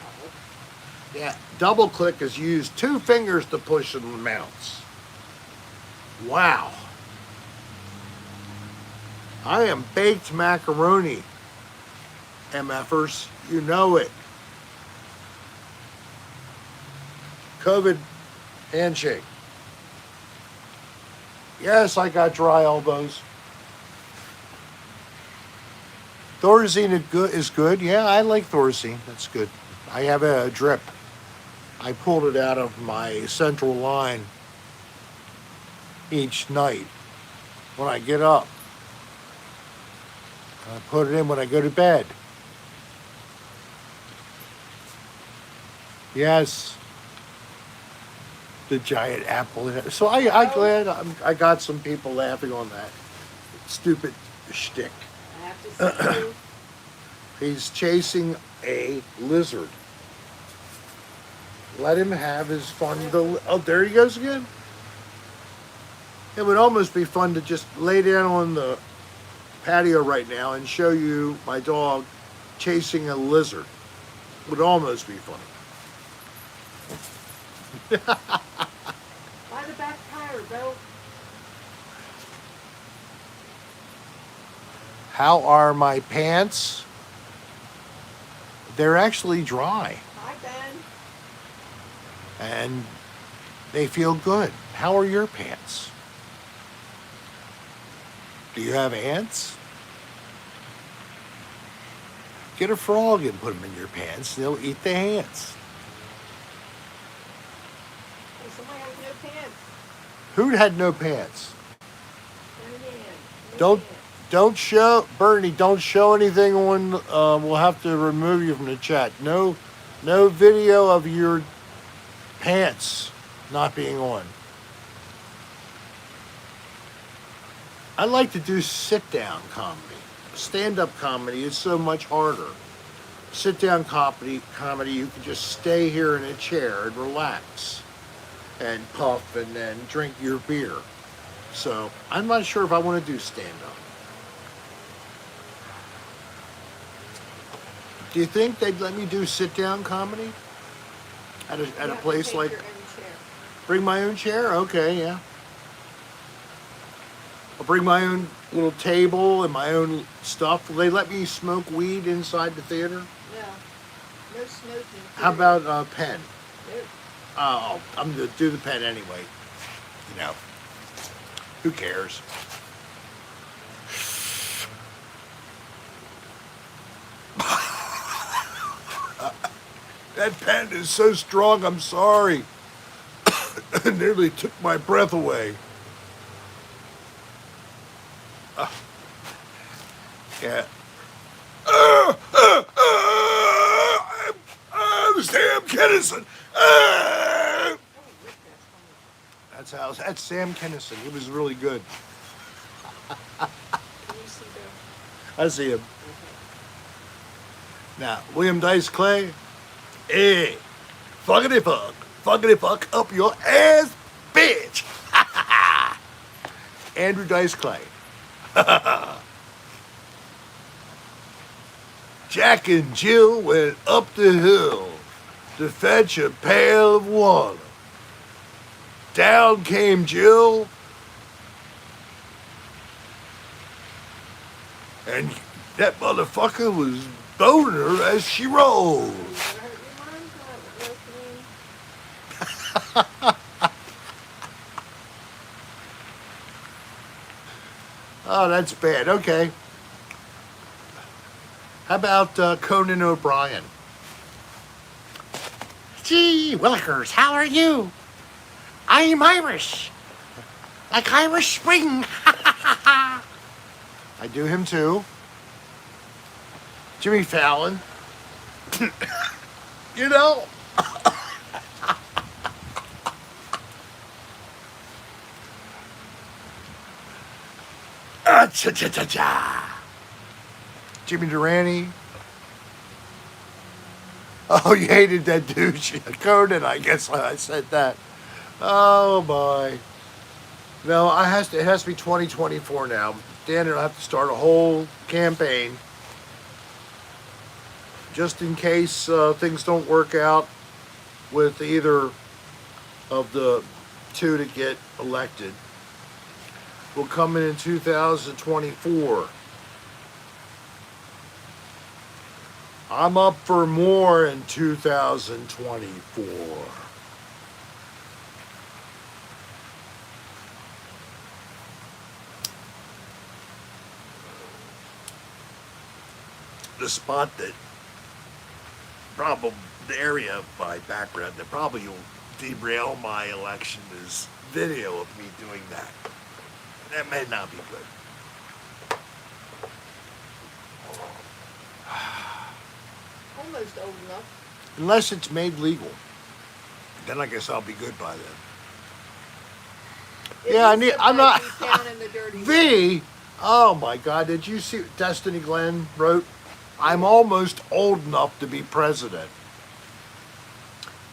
Oh, Yeah, double click is used 2 fingers to push and mounts. Wow. I am baked macaroni. MFers. You know it. COVID handshake. Yes, I got dry elbows. Thorazine is good. Yeah, I like Thorazine. That's good. I have a drip. I pulled it out of my central line each night when I get up. I put it in when I go to bed. Yes. The giant apple. So I glad I got some people laughing on that stupid shtick. I have to see you. He's chasing a lizard. Let him have his fun. Oh, there he goes again. It would almost be fun to just lay down on the patio right now and show you my dog chasing a lizard. Would almost be funny. Why the back tire, Bill? How are my pants? They're actually dry. Hi, Ben. And they feel good. How are your pants? Do you have ants? Get a frog and put them in your pants. They'll eat the ants. Hey, somebody has no pants. Who had no pants? No man. No Don't pants. don't show Bernie. Don't show anything on. We'll have to remove you from the chat. No video of your pants not being on. I like to do sit-down comedy. Stand-up comedy is so much harder. Sit-down comedy, you can just stay here in a chair and relax and puff and then drink your beer. So I'm not sure if I want to do stand-up. Do you think they'd let me do sit-down comedy at You a have to place take like? your own chair. Bring my own chair? Okay, yeah. I'll bring my own little table and my own stuff. Will they let me smoke weed inside the theater? No. No smoking. How about a pen? No. Oh, I'm going to do the pen anyway. You know, who cares? That pen is so strong, I'm sorry. It nearly took my breath away. Yeah. I'm Sam Kinison. That's Sam Kinison. He was really good. Can you see the... I see him. Now, William Dice Clay. Hey, fuckity fuck up your ass, bitch. Andrew Dice Clay. Jack and Jill went up the hill to fetch a pail of water. Down came Jill, and that motherfucker was boning her as she rolled. Oh, that's bad. Okay. How about Conan O'Brien? Gee, Willikers, how are you? I'm Irish. Like Irish Spring. I do him too. Jimmy Fallon. You know. Cha-cha-cha-cha. Jimmy Durante. Oh, you hated that douche. Conan, I guess I said that. Oh, my. No, it has to be 2024 now. Dan and I have to start a whole campaign just in case things don't work out with either of the two to get elected. Will come in 2024. I'm up for more in 2024. The spot that probably, the area of my background that probably will derail my election is video of me doing that. That may not be good. Almost old enough. Unless it's made legal. Then I guess I'll be good by then. It Yeah, is I'm not. sometimes down in the dirty V, oh my God, did you see what Destiny Glenn wrote? I'm almost old enough to be president.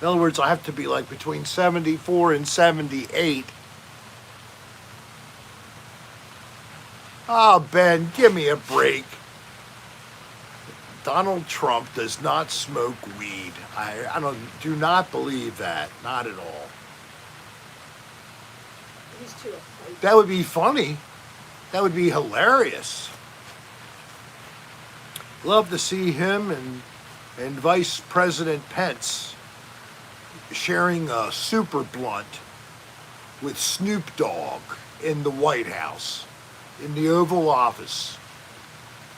In other words, I have to be like between 74 and 78. Oh, Ben, give me a break. Donald Trump does not smoke weed. I do not believe that. Not at all. He's too afraid. That would be funny. That would be hilarious. Love to see him and Vice President Pence sharing a super blunt with Snoop Dogg in the White House, in the Oval Office.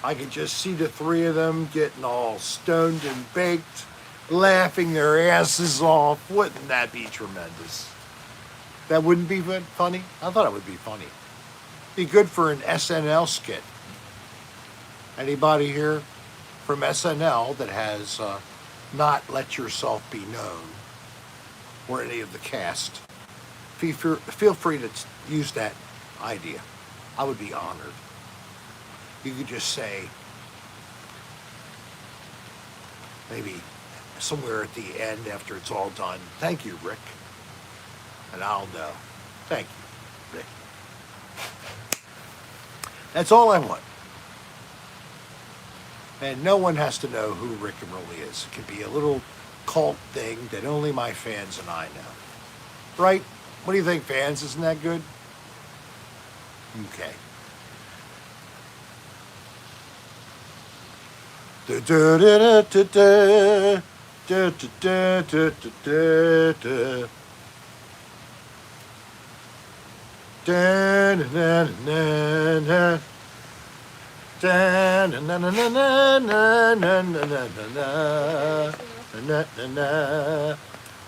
I could just see the three of them getting all stoned and baked, laughing their asses off. Wouldn't that be tremendous? That wouldn't be funny? I thought it would be funny. Be good for an SNL skit. Anybody here from SNL that has not Let Yourself Be Known, or any of the cast, feel free to use that idea. I would be honored. You could just say, maybe somewhere at the end after it's all done, thank you, Rick. And I'll know. Thank you, Rick. That's all I want. And no one has to know who Rick and Rolly is. It could be a little cult thing that only my fans and I know. Right? What do you think, fans? Isn't that good? Okay. Da da da da da da da da da. Da na na na na. Da na na na na na na na na na na na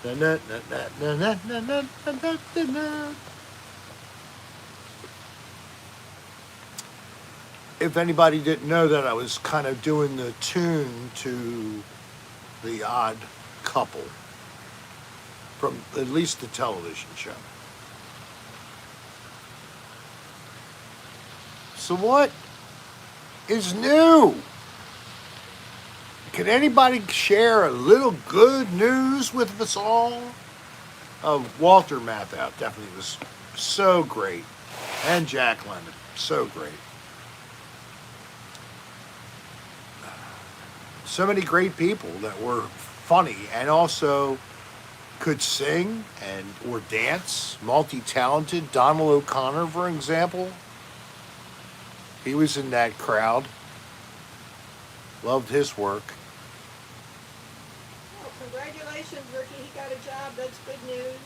na na na na. If anybody didn't know that, I was kind of doing the tune to The Odd Couple from at least the television show. So what is new? Can anybody share a little good news with us all? Walter Matthau definitely was so great. And Jack London, so great. So many great people that were funny and also could sing and or dance, multi-talented. Donald O'Connor, for example. He was in that crowd. Loved his work. Well, congratulations, Ricky. He got a job. That's good news.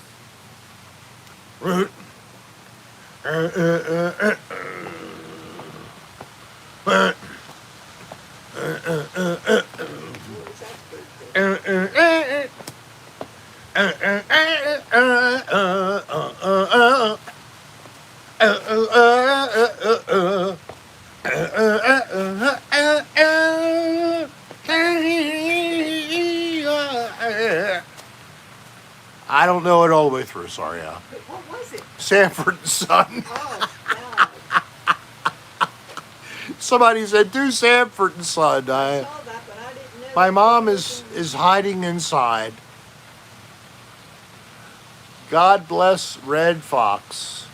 I don't know it all the way through, sorry. What was it? Sanford and Son. Oh, God. Somebody said, do Sanford and Son. I saw that, but I didn't know. My mom is hiding inside. God bless Red Fox.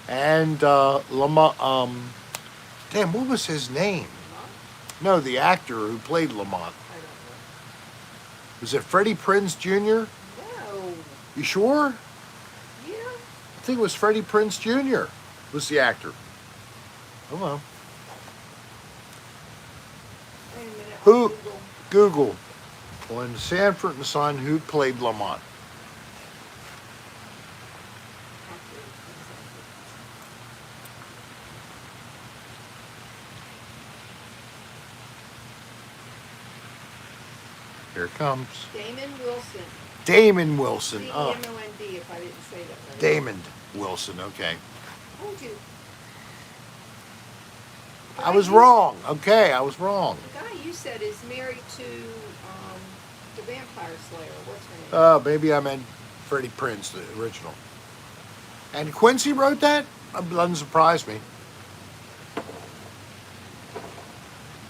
And Lamont. Damn, what was his name? No, the actor who played Lamont. I don't know. Was it Freddie Prinze Jr.? No. You sure? Yeah. I think it was Freddie Prinze Jr. was the actor. Oh well. Wait a minute. Who- I'll Google. Google on Sanford and Son who played Lamont. Here it comes. Damon Wilson. Damon Wilson. Oh, D-E-M-O-N-D, if I didn't say that right. Damon Wilson. Okay. Told you. I was wrong. Okay, I was wrong. The guy you said is married to the Vampire Slayer. What's her name? Oh, maybe I meant Freddie Prinze, the original. And Quincy wrote that? Doesn't surprise me.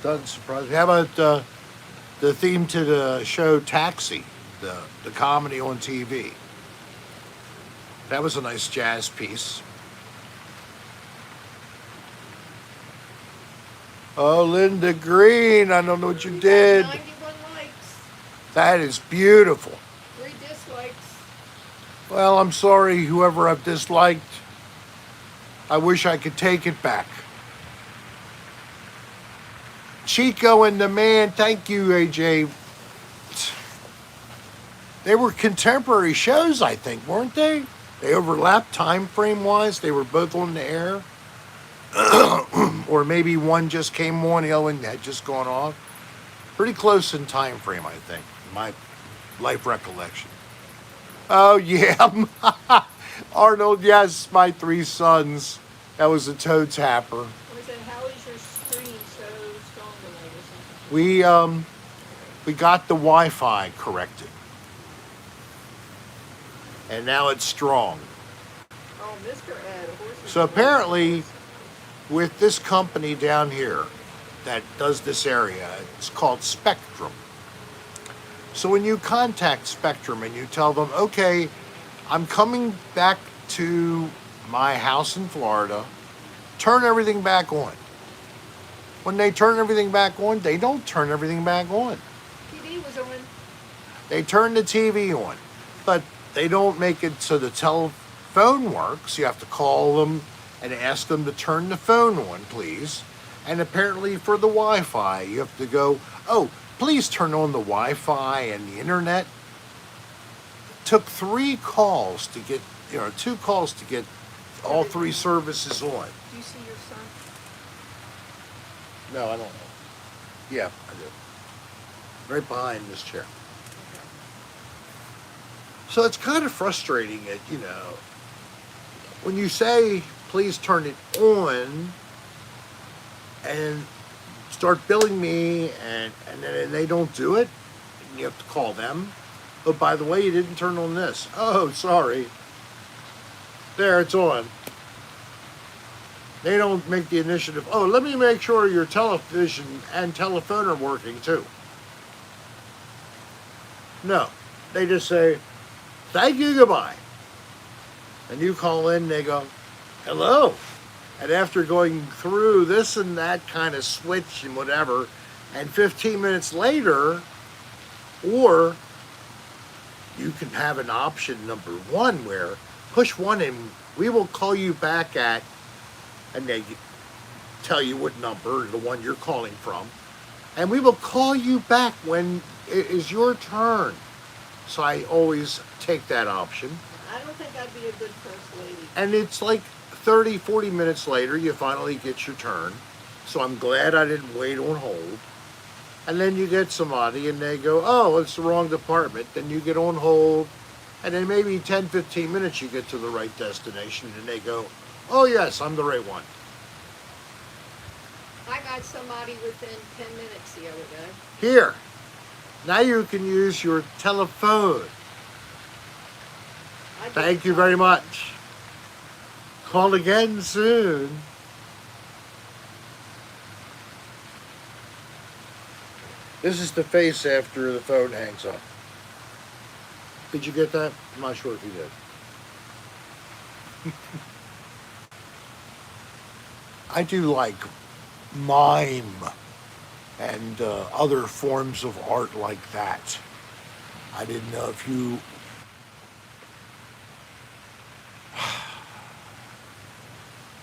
Doesn't surprise me. How about the theme to the show Taxi, the comedy on TV? That was a nice jazz piece. Oh, Linda Green, I don't know what you did. 91 likes, That is beautiful. 3 dislikes. Well, I'm sorry, whoever I've disliked. I wish I could take it back. Chico and the Man, thank you, AJ. They were contemporary shows, I think, weren't they? They overlapped time frame wise. They were both on the air. Or maybe one just came on, the other one had just gone off. Pretty close in time frame, I think, my life recollection. Oh, yeah. Arnold, yes, my 3 sons. That was a toe tapper. Was it, how is your screen so strong tonight or something? We got the Wi-Fi corrected. And now it's strong. Oh, Mr. Ed, horses. So apparently, with this company down here that does this area, it's called Spectrum. So when you contact Spectrum and you tell them, okay, I'm coming back to my house in Florida, turn everything back on. When they turn everything back on, they don't turn everything back on. TV was on. They turn the TV on, but they don't make it so the telephone works. You have to call them and ask them to turn the phone on, please. And apparently for the Wi-Fi, you have to go, oh, please turn on the Wi-Fi and the internet. Took 3 calls to get, 2 calls to get all 3 services on. Do you see your son? No, I don't know. Yeah, I do. Right behind this chair. Okay. So it's kind of frustrating that, when you say, please turn it on and start billing me and then they don't do it, and you have to call them. Oh, by the way, you didn't turn on this. Oh, sorry. There, it's on. They don't make the initiative. Oh, let me make sure your television and telephone are working too. No. They just say, thank you, goodbye. And you call in, they go, hello. And after going through this and that kind of switch and whatever, and 15 minutes later, or you can have an option number 1 where push 1 and we will call you back at, and they tell you what number, the one you're calling from, and we will call you back when it is your turn. So I always take that option. I don't think I'd be a good first lady. And it's like 30, 40 minutes later, you finally get your turn. So I'm glad I didn't wait on hold. And then you get somebody and they go, oh, it's the wrong department. Then you get on hold. And then maybe 10, 15 minutes you get to the right destination and they go, oh yes, I'm the right one. I got somebody within 10 minutes the other day. Here, now you can use your telephone. Thank you very much. Call again soon. This is the face after the phone hangs up. Did you get that? I'm not sure if you did. I do like mime and other forms of art like that. I didn't know if you...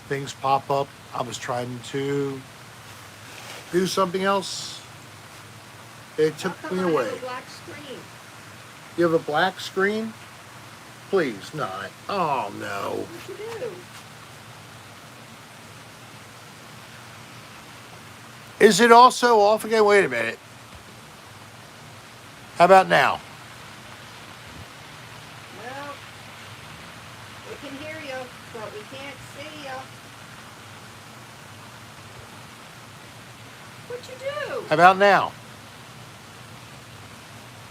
Things pop up. I was trying to do something else. It How took come me I away. have a black screen? You have a black screen? Please not. Oh no. What you do? Is it also off again? Wait a minute. How about now? Well, we can hear you, but we can't see you. What you do? How about now?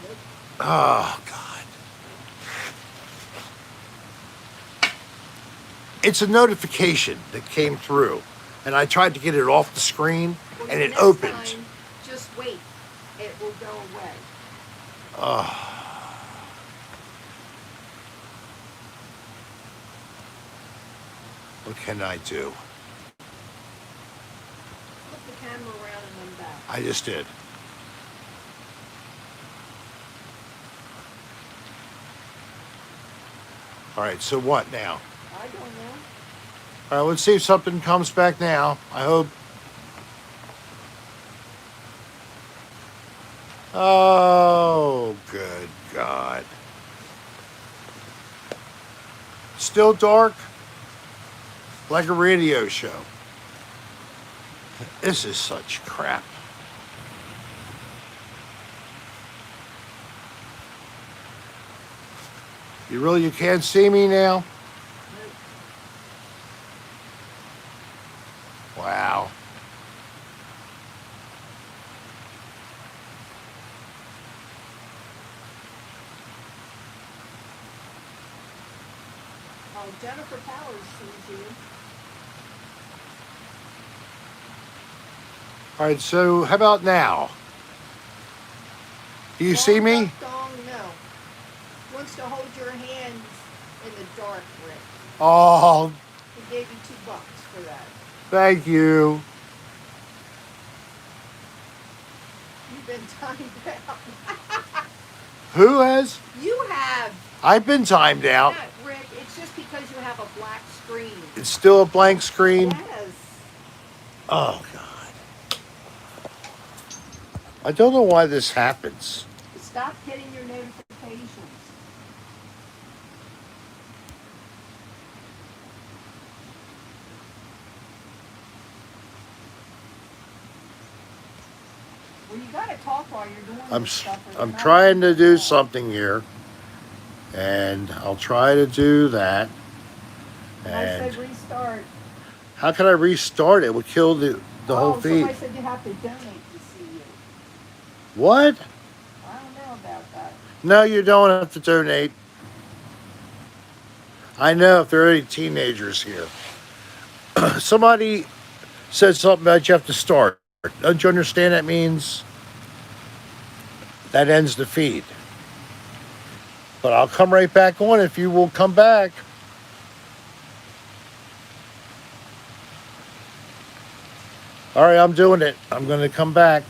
Nope. Oh God. It's a notification that came through, and I tried to get it off the screen, Well, and the it next opened. time, just wait. It will go away. What can I do? Flip the camera around and then back. I just did. All right, so what now? I don't know. All right, let's see if something comes back now. I hope. Oh, good God. Still dark? Like a radio show. This is such crap. You can't see me now? Nope. Wow. Oh, Jennifer Powers sees you. All right, so how about now? Do you see me? Dong, no. Wants to hold your hands in the dark, Rick. Oh, He gave you $2 for that. thank you. You've been timed out. Who has? You have. I've been timed out. Not, Rick. It's just because you have a black screen. It's still a blank screen. Yes. Oh, God. I don't know why this happens. Stop getting your notifications. Well, you gotta talk while you're doing this stuff. or I'm they're not trying to gonna do talk. something here, and I'll try to do that. And I And said restart. how can I restart it? It would kill the whole feed. Somebody said you have to donate to see you. What? I don't know about that. No, you don't have to donate. I know if there are any teenagers here. Somebody said something about you have to start. Don't you understand that means that ends the feed? But I'll come right back on if you will come back. All right, I'm doing it. I'm going to come back.